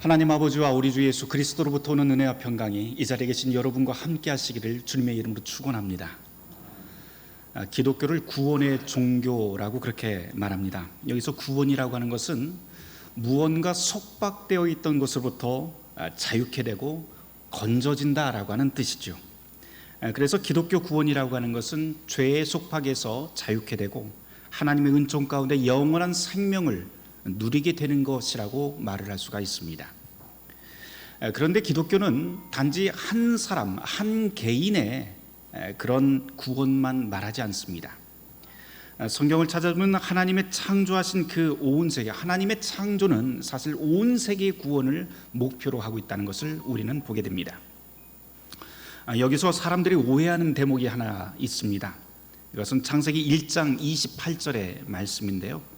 하나님 아버지와 우리 주 예수 그리스도로부터 오는 은혜와 평강이 이 자리에 계신 여러분과 함께 하시기를 주님의 이름으로 축원합니다. 기독교를 구원의 종교라고 그렇게 말합니다. 여기서 구원이라고 하는 것은 무언가 속박되어 있던 것으로부터 자유케 되고 건져진다라고 하는 뜻이죠. 그래서 기독교 구원이라고 하는 것은 죄의 속박에서 자유케 되고 하나님의 은총 가운데 영원한 생명을 누리게 되는 것이라고 말을 할 수가 있습니다. 그런데 기독교는 단지 한 사람, 한 개인의 그런 구원만 말하지 않습니다. 성경을 찾아보면 하나님의 창조하신 그 온 세계, 하나님의 창조는 사실 온 세계의 구원을 목표로 하고 있다는 것을 우리는 보게 됩니다. 여기서 사람들이 오해하는 대목이 하나 있습니다. 이것은 창세기 1장 28절의 말씀인데요.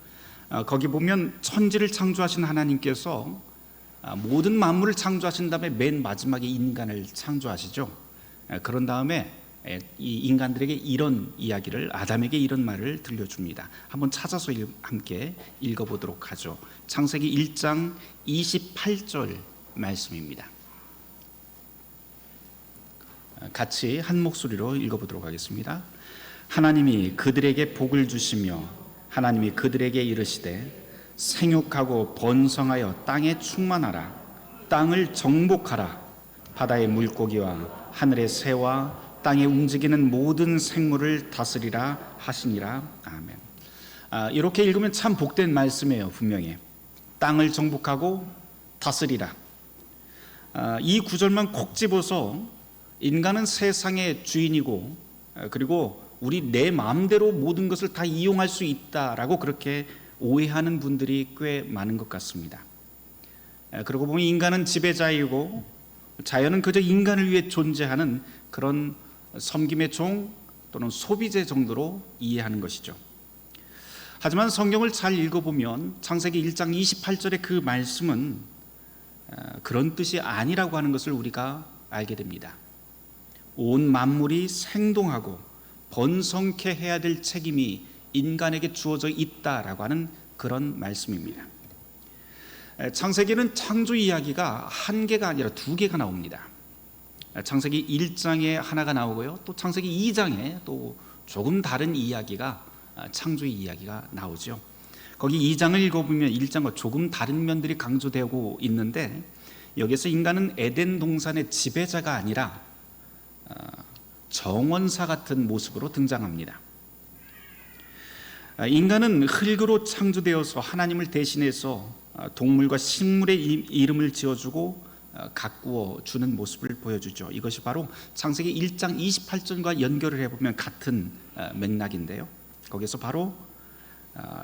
거기 보면 천지를 창조하신 하나님께서 모든 만물을 창조하신 다음에 맨 마지막에 인간을 창조하시죠. 그런 다음에 이 인간들에게 이런 이야기를, 아담에게 이런 말을 들려줍니다. 한번 찾아서 함께 읽어보도록 하죠. 창세기 1장 28절 말씀입니다. 같이 한 목소리로 읽어보도록 하겠습니다. 하나님이 그들에게 복을 주시며 하나님이 그들에게 이르시되 생육하고 번성하여 땅에 충만하라. 땅을 정복하라. 바다의 물고기와 하늘의 새와 땅에 움직이는 모든 생물을 다스리라 하시니라. 아멘. 이렇게 읽으면 참 복된 말씀이에요. 분명히 땅을 정복하고 다스리라. 이 구절만 콕 집어서 인간은 세상의 주인이고 그리고 우리 내 마음대로 모든 것을 다 이용할 수 있다라고 그렇게 오해하는 분들이 꽤 많은 것 같습니다. 그러고 보면 인간은 지배자이고 자연은 그저 인간을 위해 존재하는 그런 섬김의 종 또는 소비재 정도로 이해하는 것이죠. 하지만 성경을 잘 읽어보면 창세기 1장 28절의 그 말씀은 그런 뜻이 아니라고 하는 것을 우리가 알게 됩니다. 온 만물이 생동하고 번성케 해야 될 책임이 인간에게 주어져 있다라고 하는 그런 말씀입니다. 창세기는 창조 이야기가 한 개가 아니라 두 개가 나옵니다. 창세기 1장에 하나가 나오고요, 또 창세기 2장에 또 조금 다른 이야기가, 창조의 이야기가 나오죠. 거기 2장을 읽어보면 1장과 조금 다른 면들이 강조되고 있는데, 여기서 인간은 에덴 동산의 지배자가 아니라 정원사 같은 모습으로 등장합니다. 인간은 흙으로 창조되어서 하나님을 대신해서 동물과 식물의 이름을 지어주고 가꾸어 주는 모습을 보여주죠. 이것이 바로 창세기 1장 28절과 연결을 해보면 같은 맥락인데요. 거기서 바로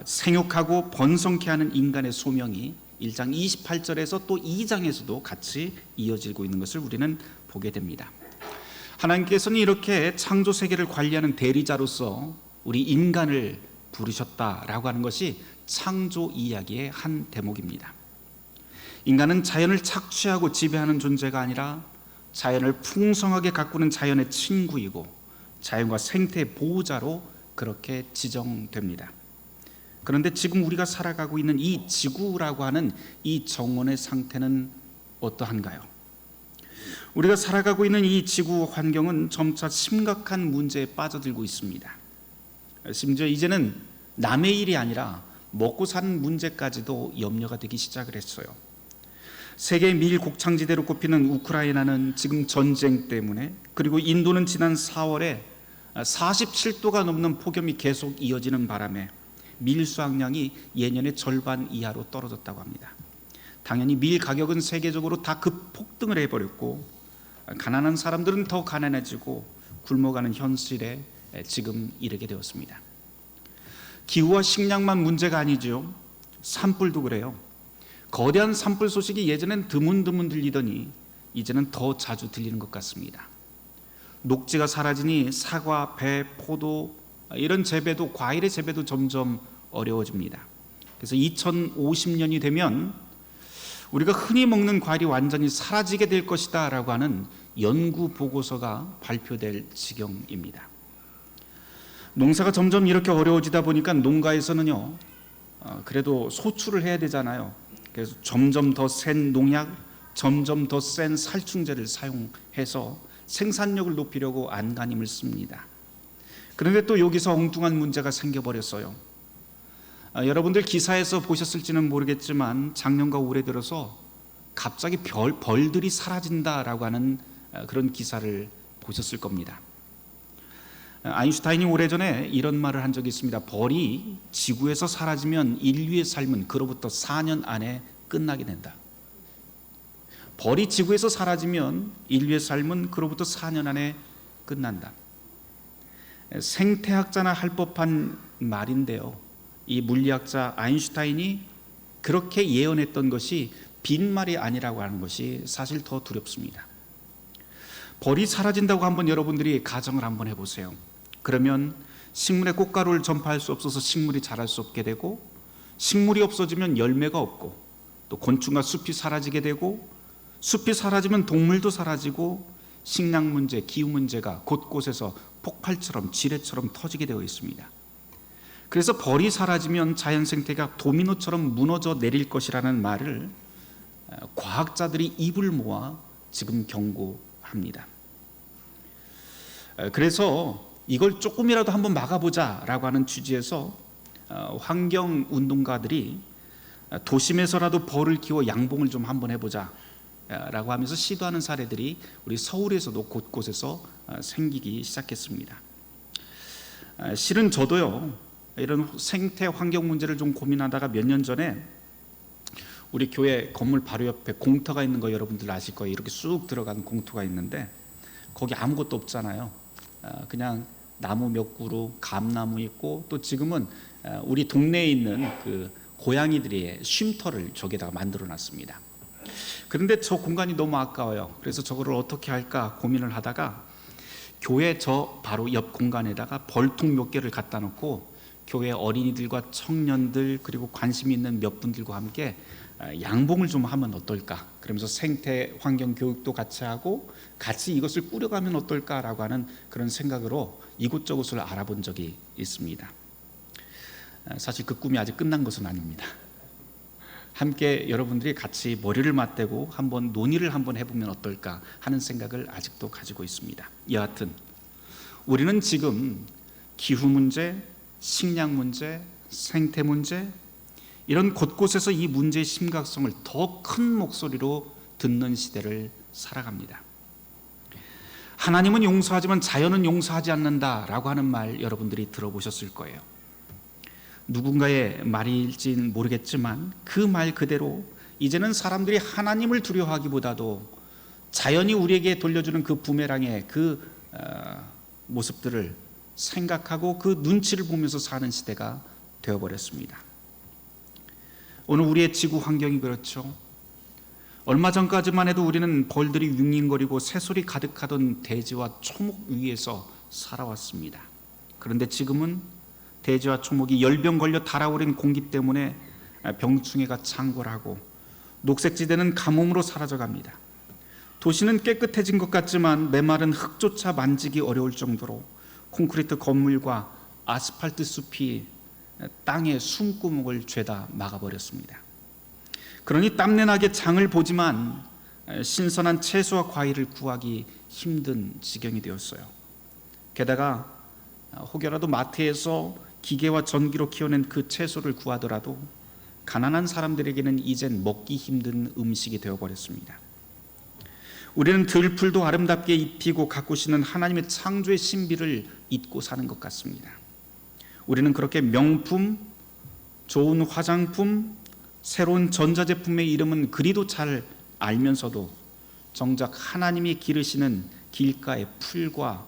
생육하고 번성케 하는 인간의 소명이 1장 28절에서 또 2장에서도 같이 이어지고 있는 것을 우리는 보게 됩니다. 하나님께서는 이렇게 창조 세계를 관리하는 대리자로서 우리 인간을 부르셨다라고 하는 것이 창조 이야기의 한 대목입니다. 인간은 자연을 착취하고 지배하는 존재가 아니라 자연을 풍성하게 가꾸는 자연의 친구이고 자연과 생태의 보호자로 그렇게 지정됩니다. 그런데 지금 우리가 살아가고 있는 이 지구라고 하는 이 정원의 상태는 어떠한가요? 우리가 살아가고 있는 이 지구 환경은 점차 심각한 문제에 빠져들고 있습니다. 심지어 이제는 남의 일이 아니라 먹고 사는 문제까지도 염려가 되기 시작을 했어요. 세계 밀 곡창지대로 꼽히는 우크라이나는 지금 전쟁 때문에, 그리고 인도는 지난 4월에 47도가 넘는 폭염이 계속 이어지는 바람에 밀 수확량이 예년의 절반 이하로 떨어졌다고 합니다. 당연히 밀 가격은 세계적으로 다 급폭등을 해버렸고 가난한 사람들은 더 가난해지고 굶어가는 현실에 지금 이르게 되었습니다. 기후와 식량만 문제가 아니죠. 산불도 그래요. 거대한 산불 소식이 예전엔 드문드문 들리더니 이제는 더 자주 들리는 것 같습니다. 녹지가 사라지니 사과, 배, 포도 이런 재배도, 과일의 재배도 점점 어려워집니다. 그래서 2050년이 되면 우리가 흔히 먹는 과일이 완전히 사라지게 될 것이다 라고 하는 연구 보고서가 발표될 지경입니다. 농사가 점점 이렇게 어려워지다 보니까 농가에서는요, 그래도 소출을 해야 되잖아요. 그래서 점점 더 센 농약, 점점 더 센 살충제를 사용해서 생산력을 높이려고 안간힘을 씁니다. 그런데 또 여기서 엉뚱한 문제가 생겨버렸어요. 여러분들 기사에서 보셨을지는 모르겠지만 작년과 올해 들어서 갑자기 벌들이 사라진다라고 하는 그런 기사를 보셨을 겁니다. 아인슈타인이 오래전에 이런 말을 한 적이 있습니다. 벌이 지구에서 사라지면 인류의 삶은 그로부터 4년 안에 끝나게 된다. 벌이 지구에서 사라지면 인류의 삶은 그로부터 4년 안에 끝난다. 생태학자나 할 법한 말인데요, 이 물리학자 아인슈타인이 그렇게 예언했던 것이 빈말이 아니라고 하는 것이 사실 더 두렵습니다. 벌이 사라진다고 한번 여러분들이 가정을 한번 해보세요. 그러면 식물의 꽃가루를 전파할 수 없어서 식물이 자랄 수 없게 되고, 식물이 없어지면 열매가 없고, 또 곤충과 숲이 사라지게 되고, 숲이 사라지면 동물도 사라지고, 식량 문제, 기후 문제가 곳곳에서 폭발처럼 지뢰처럼 터지게 되어 있습니다. 그래서 벌이 사라지면 자연 생태가 도미노처럼 무너져 내릴 것이라는 말을 과학자들이 입을 모아 지금 경고합니다. 그래서 이걸 조금이라도 한번 막아보자라고 하는 취지에서 환경운동가들이 도심에서라도 벌을 키워 양봉을 좀 한번 해보자라고 하면서 시도하는 사례들이 우리 서울에서도 곳곳에서 생기기 시작했습니다. 실은 저도요, 이런 생태 환경 문제를 좀 고민하다가 몇 년 전에 우리 교회 건물 바로 옆에 공터가 있는 거 여러분들 아실 거예요. 이렇게 쑥 들어가는 공터가 있는데 거기 아무것도 없잖아요. 그냥 나무 몇 그루, 감나무 있고, 또 지금은 우리 동네에 있는 그 고양이들의 쉼터를 저기다가 만들어 놨습니다. 그런데 저 공간이 너무 아까워요. 그래서 저거를 어떻게 할까 고민을 하다가 교회 저 바로 옆 공간에다가 벌통 몇 개를 갖다 놓고 교회 어린이들과 청년들 그리고 관심 있는 몇 분들과 함께 양봉을 좀 하면 어떨까, 그러면서 생태 환경 교육도 같이 하고 같이 이것을 꾸려가면 어떨까라고 하는 그런 생각으로 이곳저곳을 알아본 적이 있습니다. 사실 그 꿈이 아직 끝난 것은 아닙니다. 함께 여러분들이 같이 머리를 맞대고 한번 논의를 한번 해보면 어떨까 하는 생각을 아직도 가지고 있습니다. 여하튼 우리는 지금 기후 문제, 식량 문제, 생태 문제, 이런 곳곳에서 이 문제의 심각성을 더 큰 목소리로 듣는 시대를 살아갑니다. 하나님은 용서하지만 자연은 용서하지 않는다라고 하는 말 여러분들이 들어보셨을 거예요. 누군가의 말일진 모르겠지만 그 말 그대로 이제는 사람들이 하나님을 두려워하기보다도 자연이 우리에게 돌려주는 그 부메랑의 그 모습들을 생각하고 그 눈치를 보면서 사는 시대가 되어버렸습니다. 오늘 우리의 지구 환경이 그렇죠. 얼마 전까지만 해도 우리는 벌들이 윙윙거리고 새소리 가득하던 대지와 초목 위에서 살아왔습니다. 그런데 지금은 대지와 초목이 열병 걸려 달아오른 공기 때문에 병충해가 창궐하고 녹색지대는 가뭄으로 사라져갑니다. 도시는 깨끗해진 것 같지만 메마른 흙조차 만지기 어려울 정도로 콘크리트 건물과 아스팔트 숲이 땅의 숨구멍을 죄다 막아버렸습니다. 그러니 땀내나게 장을 보지만 신선한 채소와 과일을 구하기 힘든 지경이 되었어요. 게다가 혹여라도 마트에서 기계와 전기로 키워낸 그 채소를 구하더라도 가난한 사람들에게는 이젠 먹기 힘든 음식이 되어버렸습니다. 우리는 들풀도 아름답게 입히고 가꾸시는 하나님의 창조의 신비를 잊고 사는 것 같습니다. 우리는 그렇게 명품, 좋은 화장품, 새로운 전자제품의 이름은 그리도 잘 알면서도 정작 하나님이 기르시는 길가의 풀과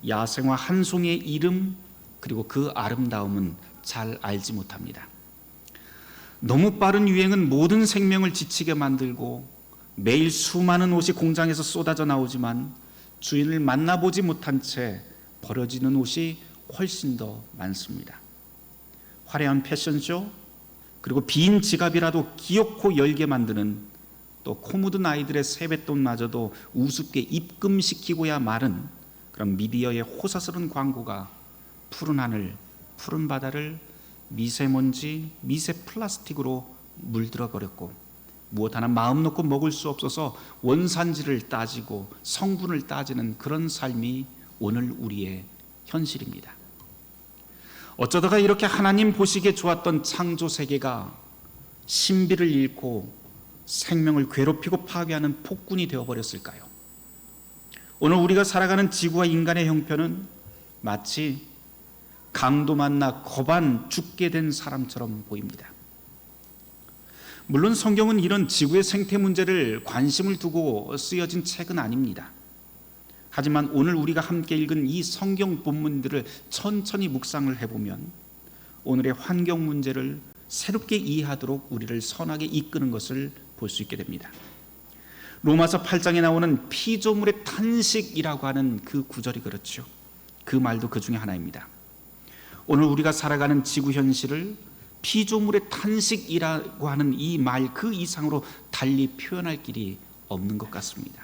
야생화 한 송이의 이름 그리고 그 아름다움은 잘 알지 못합니다. 너무 빠른 유행은 모든 생명을 지치게 만들고 매일 수많은 옷이 공장에서 쏟아져 나오지만 주인을 만나보지 못한 채 버려지는 옷이 훨씬 더 많습니다. 화려한 패션쇼, 그리고 빈 지갑이라도 기어코 열게 만드는, 또 코 묻은 아이들의 세뱃돈마저도 우습게 입금시키고야 마른 그런 미디어의 호사스러운 광고가 푸른 하늘, 푸른 바다를 미세먼지, 미세 플라스틱으로 물들어 버렸고 무엇 하나 마음 놓고 먹을 수 없어서 원산지를 따지고 성분을 따지는 그런 삶이 오늘 우리의 현실입니다. 어쩌다가 이렇게 하나님 보시기에 좋았던 창조 세계가 신비를 잃고 생명을 괴롭히고 파괴하는 폭군이 되어버렸을까요? 오늘 우리가 살아가는 지구와 인간의 형편은 마치 강도 만나 거반 죽게 된 사람처럼 보입니다. 물론 성경은 이런 지구의 생태 문제를 관심을 두고 쓰여진 책은 아닙니다. 하지만 오늘 우리가 함께 읽은 이 성경 본문들을 천천히 묵상을 해보면 오늘의 환경 문제를 새롭게 이해하도록 우리를 선하게 이끄는 것을 볼 수 있게 됩니다. 로마서 8장에 나오는 피조물의 탄식이라고 하는 그 구절이 그렇죠. 그 말도 그 중에 하나입니다. 오늘 우리가 살아가는 지구 현실을 피조물의 탄식이라고 하는 이 말 그 이상으로 달리 표현할 길이 없는 것 같습니다.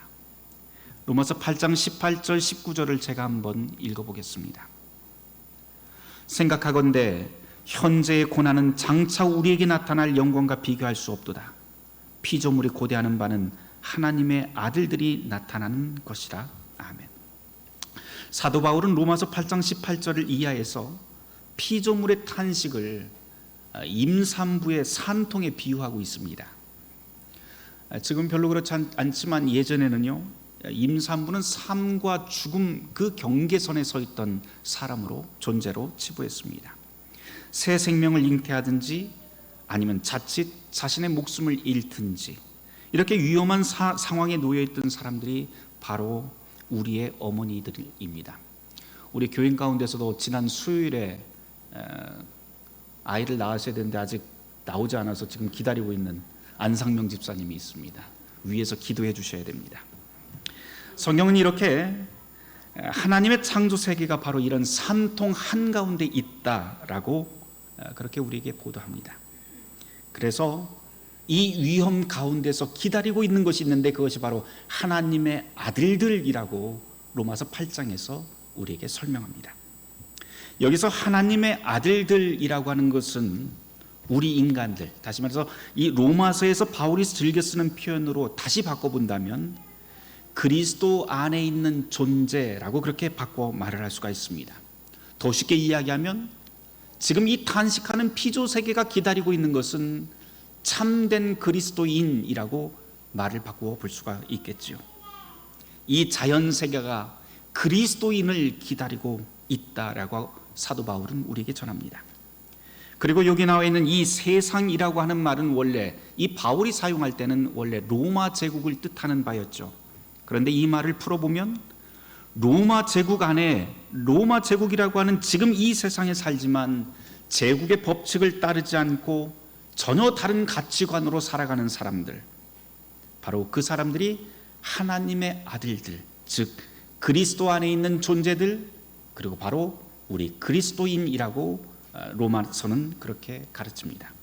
로마서 8장 18절 19절을 제가 한번 읽어보겠습니다. 생각하건대 현재의 고난은 장차 우리에게 나타날 영광과 비교할 수 없도다. 피조물이 고대하는 바는 하나님의 아들들이 나타나는 것이라. 아멘. 사도 바울은 로마서 8장 18절을 이하에서 피조물의 탄식을 임산부의 산통에 비유하고 있습니다. 지금 별로 그렇지 않지만 예전에는요, 임산부는 삶과 죽음 그 경계선에 서 있던 사람으로 존재로 치부했습니다. 새 생명을 잉태하든지 아니면 자칫 자신의 목숨을 잃든지 이렇게 위험한 상황에 놓여있던 사람들이 바로 우리의 어머니들입니다. 우리 교인 가운데서도 지난 수요일에 아이를 낳으셔야 되는데 아직 나오지 않아서 지금 기다리고 있는 안상명 집사님이 있습니다. 위에서 기도해 주셔야 됩니다. 성경은 이렇게 하나님의 창조 세계가 바로 이런 산통 한가운데 있다라고 그렇게 우리에게 보도합니다. 그래서 이 위험 가운데서 기다리고 있는 것이 있는데 그것이 바로 하나님의 아들들이라고 로마서 8장에서 우리에게 설명합니다. 여기서 하나님의 아들들이라고 하는 것은 우리 인간들, 다시 말해서 이 로마서에서 바울이 즐겨 쓰는 표현으로 다시 바꿔본다면 그리스도 안에 있는 존재라고 그렇게 바꿔 말을 할 수가 있습니다. 더 쉽게 이야기하면 지금 이 탄식하는 피조 세계가 기다리고 있는 것은 참된 그리스도인이라고 말을 바꾸어 볼 수가 있겠지요. 이 자연 세계가 그리스도인을 기다리고 있다라고 사도 바울은 우리에게 전합니다. 그리고 여기 나와 있는 이 세상이라고 하는 말은 원래 이 바울이 사용할 때는 원래 로마 제국을 뜻하는 바였죠. 그런데 이 말을 풀어보면 로마 제국 안에 로마 제국이라고 하는 지금 이 세상에 살지만 제국의 법칙을 따르지 않고 전혀 다른 가치관으로 살아가는 사람들, 바로 그 사람들이 하나님의 아들들, 즉 그리스도 안에 있는 존재들, 그리고 바로 우리 그리스도인이라고 로마서는 그렇게 가르칩니다.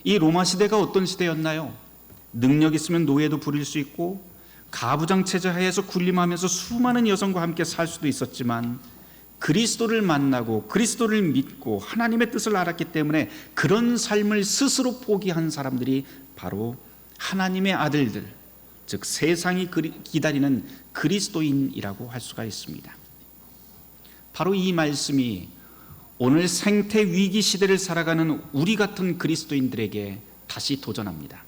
이 로마 시대가 어떤 시대였나요? 능력 있으면 노예도 부릴 수 있고 가부장체제 하에서 군림하면서 수많은 여성과 함께 살 수도 있었지만 그리스도를 만나고 그리스도를 믿고 하나님의 뜻을 알았기 때문에 그런 삶을 스스로 포기한 사람들이 바로 하나님의 아들들, 즉 세상이 기다리는 그리스도인이라고 할 수가 있습니다. 바로 이 말씀이 오늘 생태 위기 시대를 살아가는 우리 같은 그리스도인들에게 다시 도전합니다.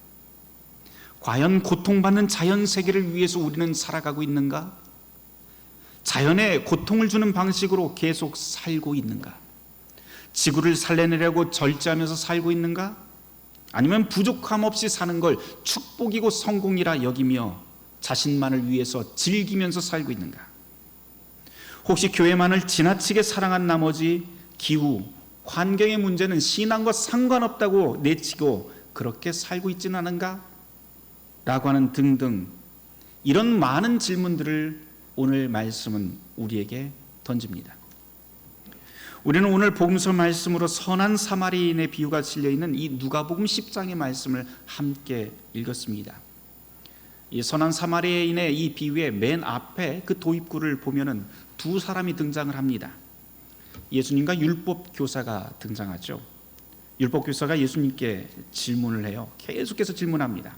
과연 고통받는 자연 세계를 위해서 우리는 살아가고 있는가? 자연에 고통을 주는 방식으로 계속 살고 있는가? 지구를 살려내려고 절제하면서 살고 있는가? 아니면 부족함 없이 사는 걸 축복이고 성공이라 여기며 자신만을 위해서 즐기면서 살고 있는가? 혹시 교회만을 지나치게 사랑한 나머지 기후, 환경의 문제는 신앙과 상관없다고 내치고 그렇게 살고 있지는 않은가? 라고 하는 등등 이런 많은 질문들을 오늘 말씀은 우리에게 던집니다. 우리는 오늘 복음서 말씀으로 선한 사마리아인의 비유가 실려있는 이 누가복음 10장의 말씀을 함께 읽었습니다. 이 선한 사마리아인의 이 비유의 맨 앞에 그 도입구를 보면은 두 사람이 등장을 합니다. 예수님과 율법 교사가 등장하죠. 율법교사가 예수님께 질문을 해요. 계속해서 질문합니다.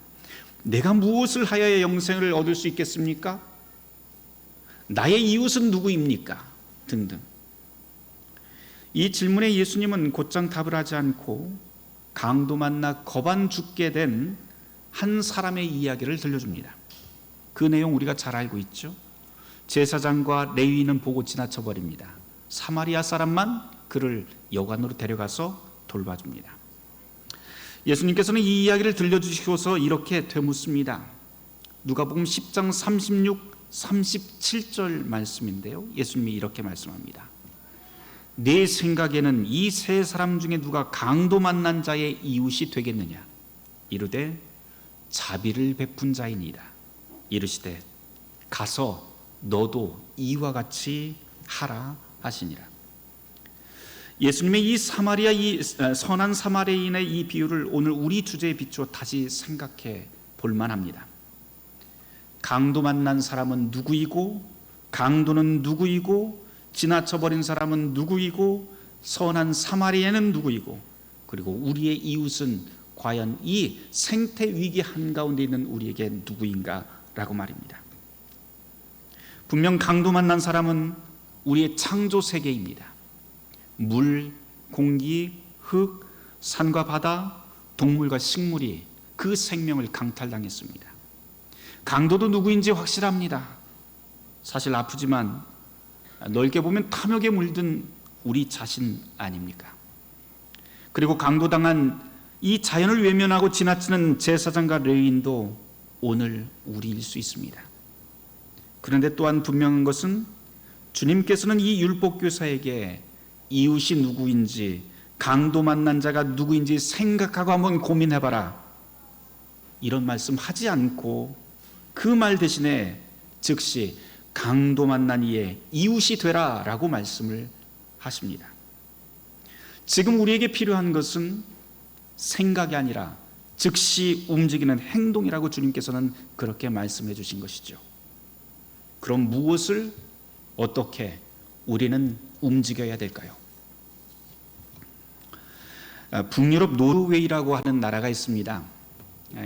내가 무엇을 하여야 영생을 얻을 수 있겠습니까? 나의 이웃은 누구입니까? 등등. 이 질문에 예수님은 곧장 답을 하지 않고 강도 만나 거반 죽게 된 한 사람의 이야기를 들려줍니다. 그 내용 우리가 잘 알고 있죠. 제사장과 레위인은 보고 지나쳐 버립니다. 사마리아 사람만 그를 여관으로 데려가서 돌봐줍니다. 예수님께서는 이 이야기를 들려주시고서 이렇게 되묻습니다. 누가복음 10장 36, 37절 말씀인데요. 예수님이 이렇게 말씀합니다. 내 생각에는 이 세 사람 중에 누가 강도 만난 자의 이웃이 되겠느냐? 이르되 자비를 베푼 자이니이다. 이르시되 가서 너도 이와 같이 하라 하시니라. 예수님의 이 선한 사마리아인의 이 비유를 오늘 우리 주제에 비추어 다시 생각해 볼 만합니다. 강도 만난 사람은 누구이고, 강도는 누구이고, 지나쳐버린 사람은 누구이고, 선한 사마리아인은 누구이고, 그리고 우리의 이웃은 과연 이 생태 위기 한가운데 있는 우리에게 누구인가라고 말입니다. 분명 강도 만난 사람은 우리의 창조 세계입니다. 물, 공기, 흙, 산과 바다, 동물과 식물이 그 생명을 강탈당했습니다. 강도도 누구인지 확실합니다. 사실 아프지만 넓게 보면 탐욕에 물든 우리 자신 아닙니까? 그리고 강도당한 이 자연을 외면하고 지나치는 제사장과 레위인도 오늘 우리일 수 있습니다. 그런데 또한 분명한 것은 주님께서는 이 율법교사에게 이웃이 누구인지, 강도 만난 자가 누구인지 생각하고 한번 고민해봐라, 이런 말씀 하지 않고 그 말 대신에 즉시 강도 만난 이의 이웃이 되라 라고 말씀을 하십니다. 지금 우리에게 필요한 것은 생각이 아니라 즉시 움직이는 행동이라고 주님께서는 그렇게 말씀해 주신 것이죠. 그럼 무엇을 어떻게 우리는 움직여야 될까요? 북유럽 노르웨이라고 하는 나라가 있습니다.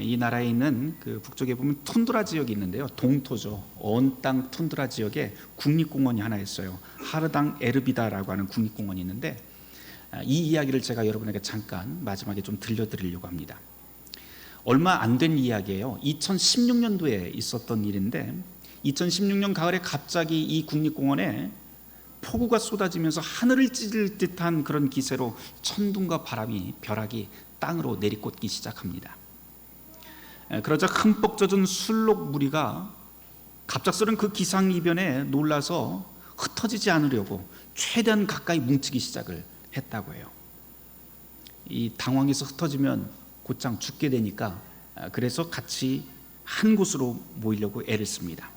이 나라에 있는 그 북쪽에 보면 툰드라 지역이 있는데요. 동토죠. 언 땅 툰드라 지역에 국립공원이 하나 있어요. 하르당 에르비다라고 하는 국립공원이 있는데, 이 이야기를 제가 여러분에게 잠깐 마지막에 좀 들려드리려고 합니다. 얼마 안 된 이야기예요. 2016년도에 있었던 일인데, 2016년 가을에 갑자기 이 국립공원에 폭우가 쏟아지면서 하늘을 찢을 듯한 그런 기세로 천둥과 바람이, 벼락이 땅으로 내리꽂기 시작합니다. 그러자 흠뻑 젖은 술록 무리가 갑작스런 그 기상이변에 놀라서 흩어지지 않으려고 최대한 가까이 뭉치기 시작을 했다고 해요. 이 당황해서 흩어지면 곧장 죽게 되니까, 그래서 같이 한 곳으로 모이려고 애를 씁니다.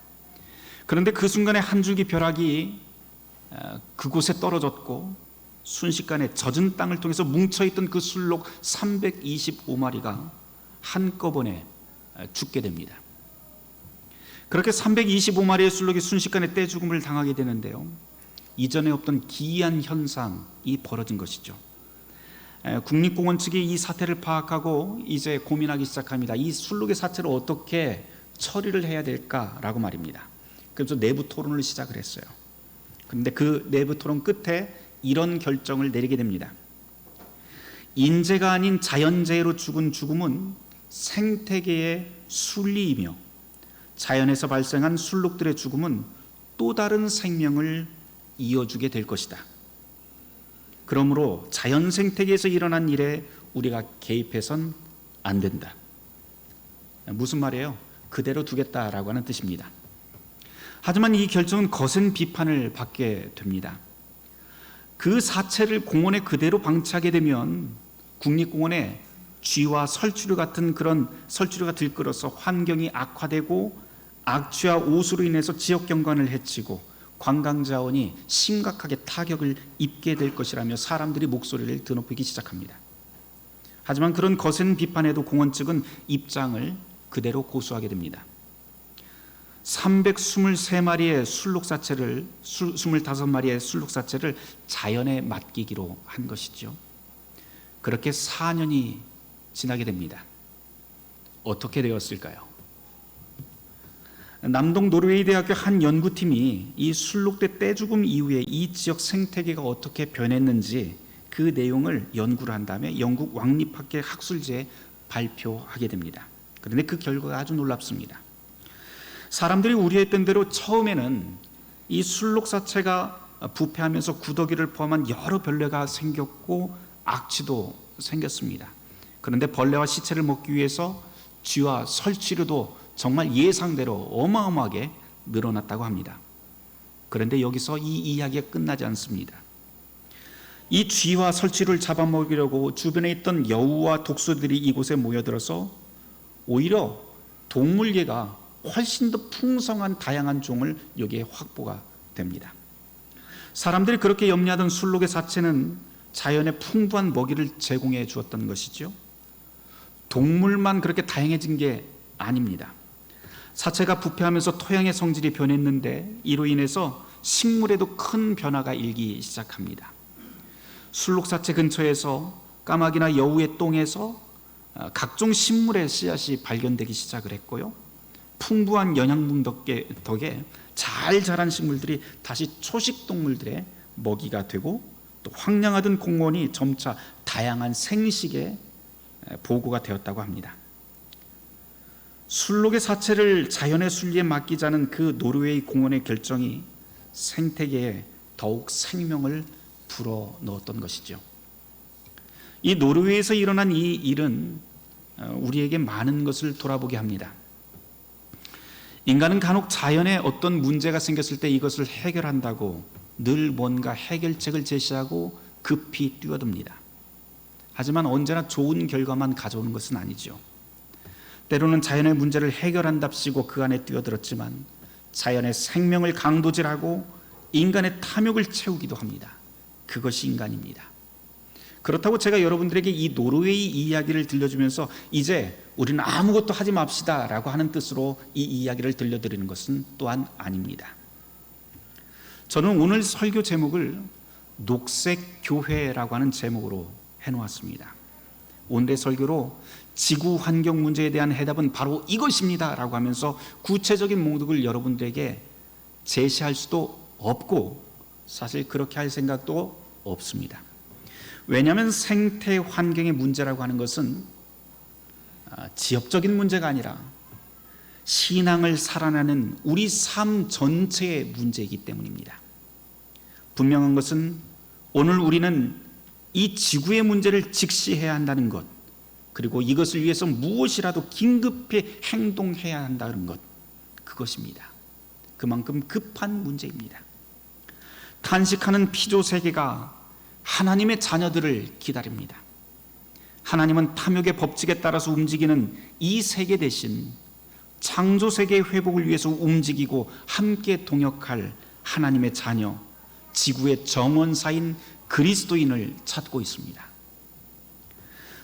그런데 그 순간에 한 줄기 벼락이 그곳에 떨어졌고, 순식간에 젖은 땅을 통해서 뭉쳐있던 그 술록 325마리가 한꺼번에 죽게 됩니다. 그렇게 325마리의 술록이 순식간에 떼죽음을 당하게 되는데요, 이전에 없던 기이한 현상이 벌어진 것이죠. 국립공원 측이 이 사태를 파악하고 이제 고민하기 시작합니다. 이 술록의 사태를 어떻게 처리를 해야 될까라고 말입니다. 그래서 내부 토론을 시작을 했어요. 그런데 그 내부 토론 끝에 이런 결정을 내리게 됩니다. 인재가 아닌 자연재해로 죽은 죽음은 생태계의 순리이며, 자연에서 발생한 술록들의 죽음은 또 다른 생명을 이어주게 될 것이다. 그러므로 자연 생태계에서 일어난 일에 우리가 개입해선 안 된다. 무슨 말이에요? 그대로 두겠다라고 하는 뜻입니다. 하지만 이 결정은 거센 비판을 받게 됩니다. 그 사체를 공원에 그대로 방치하게 되면 국립공원에 쥐와 설치류 같은 그런 설치류가 들끓어서 환경이 악화되고, 악취와 오수로 인해서 지역 경관을 해치고 관광 자원이 심각하게 타격을 입게 될 것이라며 사람들이 목소리를 드높이기 시작합니다. 하지만 그런 거센 비판에도 공원 측은 입장을 그대로 고수하게 됩니다. 323마리의 술록사체를 25마리의 술록사체를 자연에 맡기기로 한 것이죠. 그렇게 4년이 지나게 됩니다. 어떻게 되었을까요? 남동 노르웨이 대학교 한 연구팀이 이 술록대 떼죽음 이후에 이 지역 생태계가 어떻게 변했는지 그 내용을 연구를 한 다음에 영국 왕립학계 학술지에 발표하게 됩니다. 그런데 그 결과가 아주 놀랍습니다. 사람들이 우려했던 대로 처음에는 이 술록사체가 부패하면서 구더기를 포함한 여러 벌레가 생겼고 악취도 생겼습니다. 그런데 벌레와 시체를 먹기 위해서 쥐와 설치류도 정말 예상대로 어마어마하게 늘어났다고 합니다. 그런데 여기서 이 이야기가 끝나지 않습니다. 이 쥐와 설치류를 잡아먹이려고 주변에 있던 여우와 독수리들이 이곳에 모여들어서 오히려 동물계가 훨씬 더 풍성한 다양한 종을 여기에 확보가 됩니다. 사람들이 그렇게 염려하던 술록의 사체는 자연에 풍부한 먹이를 제공해 주었던 것이죠. 동물만 그렇게 다양해진 게 아닙니다. 사체가 부패하면서 토양의 성질이 변했는데 이로 인해서 식물에도 큰 변화가 일기 시작합니다. 술록사체 근처에서 까마귀나 여우의 똥에서 각종 식물의 씨앗이 발견되기 시작을 했고요. 풍부한 영양분 덕에 잘 자란 식물들이 다시 초식동물들의 먹이가 되고 또 황량하던 공원이 점차 다양한 생식의 보고가 되었다고 합니다. 술록의 사체를 자연의 순리에 맡기자는 그 노르웨이 공원의 결정이 생태계에 더욱 생명을 불어넣었던 것이죠. 이 노르웨이에서 일어난 이 일은 우리에게 많은 것을 돌아보게 합니다. 인간은 간혹 자연에 어떤 문제가 생겼을 때 이것을 해결한다고 늘 뭔가 해결책을 제시하고 급히 뛰어듭니다. 하지만 언제나 좋은 결과만 가져오는 것은 아니죠. 때로는 자연의 문제를 해결한답시고 그 안에 뛰어들었지만 자연의 생명을 강도질하고 인간의 탐욕을 채우기도 합니다. 그것이 인간입니다. 그렇다고 제가 여러분들에게 이 노르웨이 이야기를 들려주면서 이제 우리는 아무것도 하지 맙시다 라고 하는 뜻으로 이 이야기를 들려드리는 것은 또한 아닙니다. 저는 오늘 설교 제목을 녹색교회라고 하는 제목으로 해놓았습니다. 오늘의 설교로 지구 환경 문제에 대한 해답은 바로 이것입니다 라고 하면서 구체적인 목록을 여러분들에게 제시할 수도 없고 사실 그렇게 할 생각도 없습니다. 왜냐하면 생태 환경의 문제라고 하는 것은 지역적인 문제가 아니라 신앙을 살아나는 우리 삶 전체의 문제이기 때문입니다. 분명한 것은 오늘 우리는 이 지구의 문제를 직시해야 한다는 것, 그리고 이것을 위해서 무엇이라도 긴급히 행동해야 한다는 것, 그것입니다. 그만큼 급한 문제입니다. 탄식하는 피조 세계가 하나님의 자녀들을 기다립니다. 하나님은 탐욕의 법칙에 따라서 움직이는 이 세계 대신 창조 세계의 회복을 위해서 움직이고 함께 동역할 하나님의 자녀, 지구의 정원사인 그리스도인을 찾고 있습니다.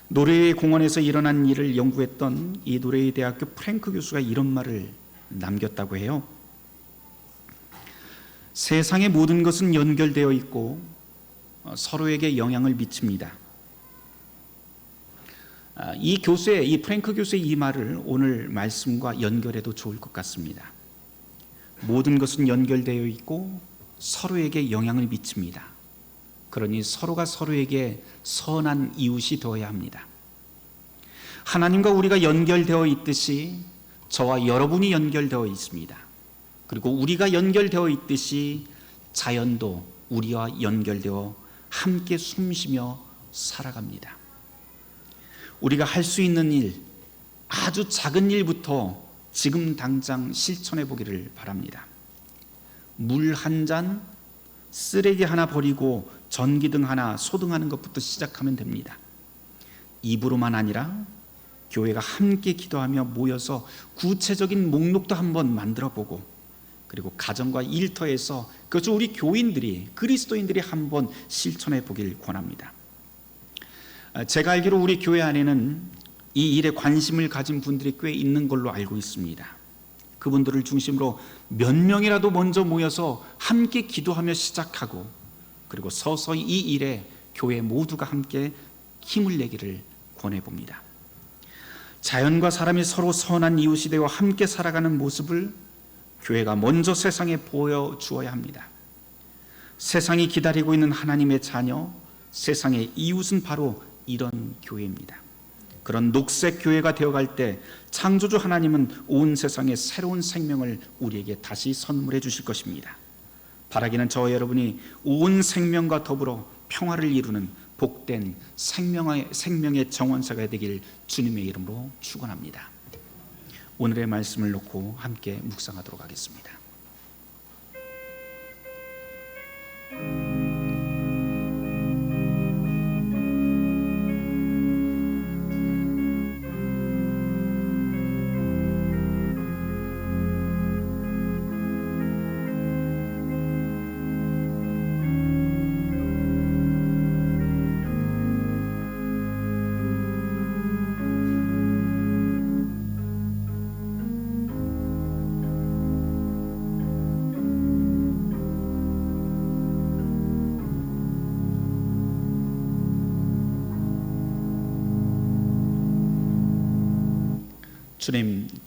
노르웨이 공원에서 일어난 일을 연구했던 이 노르웨이 대학교 프랭크 교수가 이런 말을 남겼다고 해요. 세상의 모든 것은 연결되어 있고 서로에게 영향을 미칩니다. 이 프랭크 교수의 이 말을 오늘 말씀과 연결해도 좋을 것 같습니다. 모든 것은 연결되어 있고 서로에게 영향을 미칩니다. 그러니 서로가 서로에게 선한 이웃이 되어야 합니다. 하나님과 우리가 연결되어 있듯이 저와 여러분이 연결되어 있습니다. 그리고 우리가 연결되어 있듯이 자연도 우리와 연결되어 함께 숨쉬며 살아갑니다. 우리가 할 수 있는 일, 아주 작은 일부터 지금 당장 실천해 보기를 바랍니다. 물 한 잔, 쓰레기 하나 버리고 전기등 하나 소등하는 것부터 시작하면 됩니다. 입으로만 아니라 교회가 함께 기도하며 모여서 구체적인 목록도 한번 만들어 보고, 그리고 가정과 일터에서 그것을 우리 교인들이, 그리스도인들이 한번 실천해 보길 권합니다. 제가 알기로 우리 교회 안에는 이 일에 관심을 가진 분들이 꽤 있는 걸로 알고 있습니다. 그분들을 중심으로 몇 명이라도 먼저 모여서 함께 기도하며 시작하고, 그리고 서서히 이 일에 교회 모두가 함께 힘을 내기를 권해봅니다. 자연과 사람이 서로 선한 이웃이 되어 함께 살아가는 모습을 교회가 먼저 세상에 보여주어야 합니다. 세상이 기다리고 있는 하나님의 자녀, 세상의 이웃은 바로 이런 교회입니다. 그런 녹색 교회가 되어갈 때 창조주 하나님은 온 세상에 새로운 생명을 우리에게 다시 선물해 주실 것입니다. 바라기는 저와 여러분이 온 생명과 더불어 평화를 이루는 복된 생명의 정원사가 되길 주님의 이름으로 축원합니다. 오늘의 말씀을 놓고 함께 묵상하도록 하겠습니다.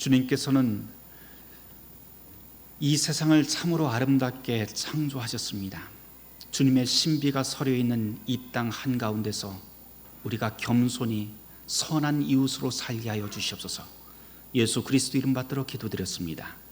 주님께서는 이 세상을 참으로 아름답게 창조하셨습니다. 주님의 신비가 서려 있는 이 땅 한가운데서 우리가 겸손히 선한 이웃으로 살게 하여 주시옵소서. 예수 그리스도 이름 받들어 기도드렸습니다.